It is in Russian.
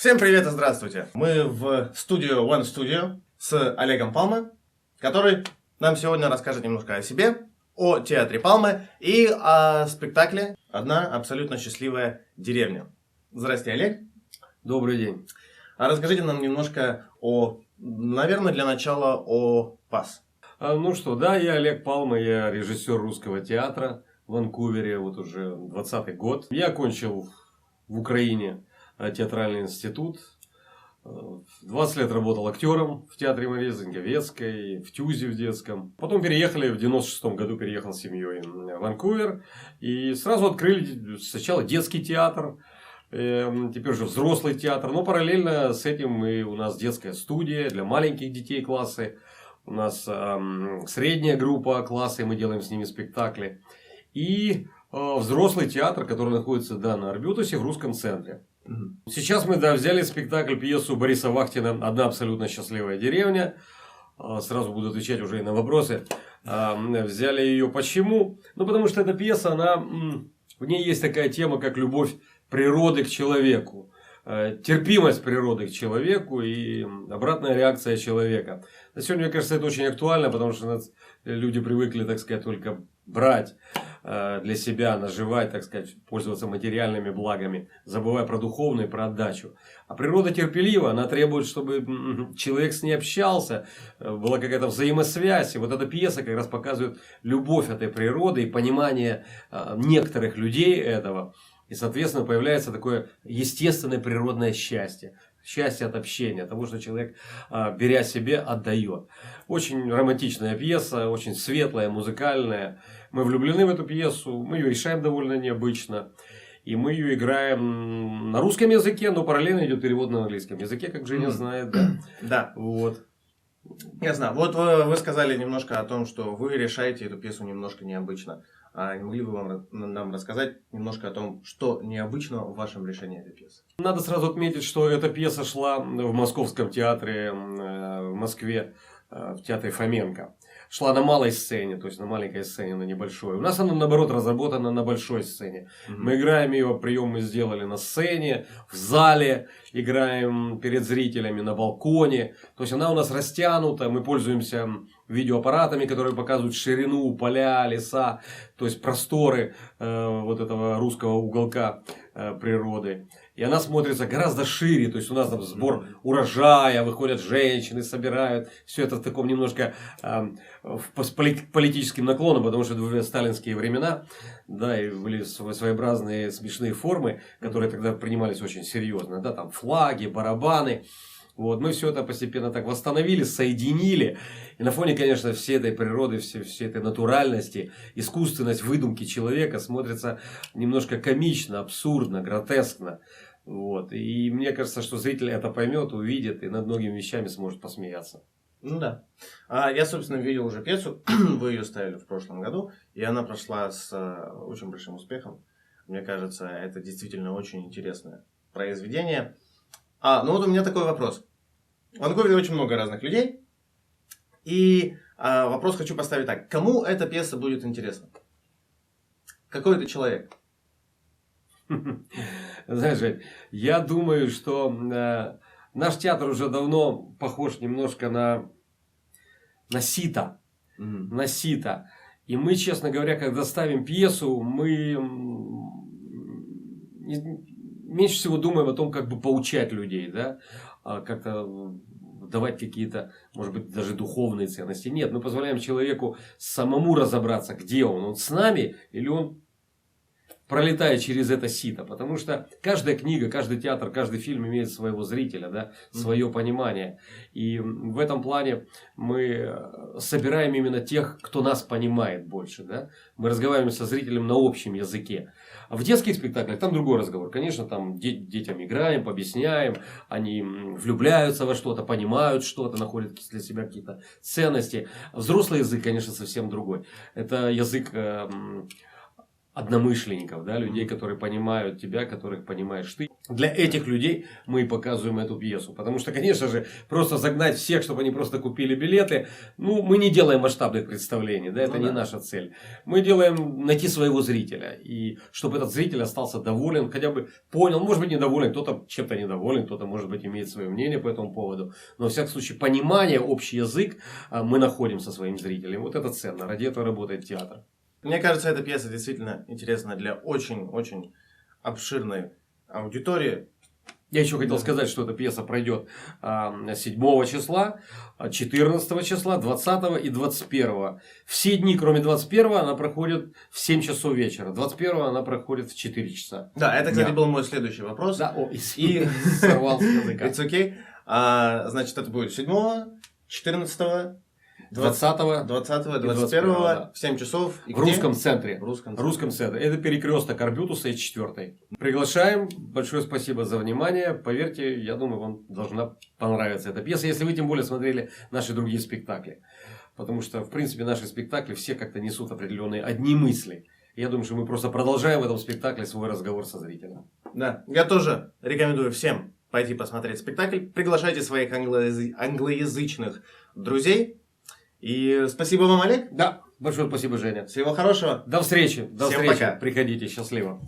Всем привет и здравствуйте! Мы в студию One Studio с Олегом Палмой, который нам сегодня расскажет немножко о себе, о театре Палмы и о спектакле «Одна абсолютно счастливая деревня». Здрасте, Олег. Добрый день. А расскажите нам немножко наверное, для начала о вас. Ну что, да, я Олег Палма, я режиссер русского театра в Ванкувере, вот уже 20-й год. Я окончил в Украине театральный институт. 20 лет работал актером в театре Марии Заньковецкой, в ТЮЗе в детском. Потом переехали, в 96-м году переехал с семьей в Ванкувер. И сразу открыли сначала детский театр, теперь уже взрослый театр. Но параллельно с этим и у нас детская студия для маленьких детей классы. У нас средняя группа классы, мы делаем с ними спектакли. И взрослый театр, который находится на Арбютусе в русском центре. Сейчас мы взяли спектакль, пьесу Бориса Вахтина «Одна абсолютно счастливая деревня». Сразу буду отвечать уже и на вопросы. Взяли ее почему? Ну, потому что эта пьеса, в ней есть такая тема, как любовь природы к человеку. Терпимость природы к человеку и обратная реакция человека. На сегодня, мне кажется, это очень актуально, потому что люди привыкли, так сказать, только брать для себя, наживать, так сказать, пользоваться материальными благами, забывая про духовное, про отдачу. А природа терпелива, она требует, чтобы человек с ней общался, была какая-то взаимосвязь. И вот эта пьеса как раз показывает любовь этой природы и понимание некоторых людей этого. И, соответственно, появляется такое естественное природное счастье. Счастье от общения, того, что человек, беря себе, отдает. Очень романтичная пьеса, очень светлая, музыкальная. Мы влюблены в эту пьесу, мы ее решаем довольно необычно. И мы ее играем на русском языке, но параллельно идет перевод на английском языке, как Женя знает. Да. Вот. Я знаю. Вот вы сказали немножко о том, что вы решаете эту пьесу немножко необычно. А не могли бы нам рассказать немножко о том, что необычно в вашем решении этой пьесы? Надо сразу отметить, что эта пьеса шла в Московском театре, в Москве, в театре Фоменко. Шла на малой сцене, то есть на маленькой сцене, на небольшой. У нас она, наоборот, разработана на большой сцене. Мы играем ее, прием мы сделали на сцене, в зале, играем перед зрителями на балконе. То есть она у нас растянута, мы пользуемся видеоаппаратами, которые показывают ширину, поля, леса, то есть просторы вот этого русского уголка природы. И она смотрится гораздо шире, то есть у нас там сбор урожая, выходят женщины, собирают. Все это в таком немножко с политическим наклоном, потому что это были сталинские времена, да, и были своеобразные смешные формы, которые тогда принимались очень серьезно, да, там флаги, барабаны. Вот, мы все это постепенно так восстановили, соединили. И на фоне, конечно, всей этой природы, всей этой натуральности, искусственность выдумки человека смотрится немножко комично, абсурдно, гротескно. Вот. И мне кажется, что зритель это поймет, увидит и над многими вещами сможет посмеяться. Ну да. Я, собственно, видел уже пьесу, вы ее ставили в прошлом году, и она прошла с очень большим успехом. Мне кажется, это действительно очень интересное произведение. Ну вот у меня такой вопрос. В Ванкувере очень много разных людей. И вопрос хочу поставить так. Кому эта пьеса будет интересна? Какой это человек? Знаешь, Жень, я думаю, что наш театр уже давно похож немножко на сито. На сито. И мы, честно говоря, когда ставим пьесу, мы меньше всего думаем о том, как бы поучать людей, да, как-то давать какие-то, может быть, даже духовные ценности. Нет, мы позволяем человеку самому разобраться, где он. Он с нами или он пролетает через это сито. Потому что каждая книга, каждый театр, каждый фильм имеет своего зрителя, да, свое понимание. И в этом плане мы собираем именно тех, кто нас понимает больше. Да? Мы разговариваем со зрителем на общем языке. А в детских спектаклях там другой разговор. Конечно, там детям играем, объясняем, они влюбляются во что-то, понимают что-то, находят для себя какие-то ценности. Взрослый язык, конечно, совсем другой. Это язык одномышленников, да, людей, которые понимают тебя, которых понимаешь ты. Для этих людей мы и показываем эту пьесу. Потому что, конечно же, просто загнать всех, чтобы они просто купили билеты, ну, мы не делаем масштабных представлений, да, это не наша цель. Мы делаем найти своего зрителя. И чтобы этот зритель остался доволен, хотя бы понял, может быть, недоволен, кто-то чем-то недоволен, кто-то, может быть, имеет свое мнение по этому поводу. Но, во всяком случае, понимание, общий язык мы находим со своим зрителем. Вот это ценно. Ради этого работает театр. Мне кажется, эта пьеса действительно интересна для очень-очень обширной аудитории. Я еще хотел сказать, что эта пьеса пройдет 7 числа, 14 числа, 20 и 21. Все дни, кроме 21, она проходит в 7 часов вечера. 21 она проходит в 4 часа. Да, это, кстати, был мой следующий вопрос. Да, и сорвал с языка. It's okay. Значит, это будет 7, 14, 20, 21 в 7 часов. В русском центре. В русском центре. Это перекресток Арбютуса и 4. Приглашаем. Большое спасибо за внимание. Поверьте, я думаю, вам должна понравиться эта пьеса, если вы тем более смотрели наши другие спектакли. Потому что, в принципе, наши спектакли все как-то несут определенные одни мысли. Я думаю, что мы просто продолжаем в этом спектакле свой разговор со зрителем. Да, я тоже рекомендую всем пойти посмотреть спектакль. Приглашайте своих англоязычных друзей. И спасибо вам, Олег. Да, большое спасибо, Женя. Всего хорошего. До встречи. Всем пока. Приходите, счастливо.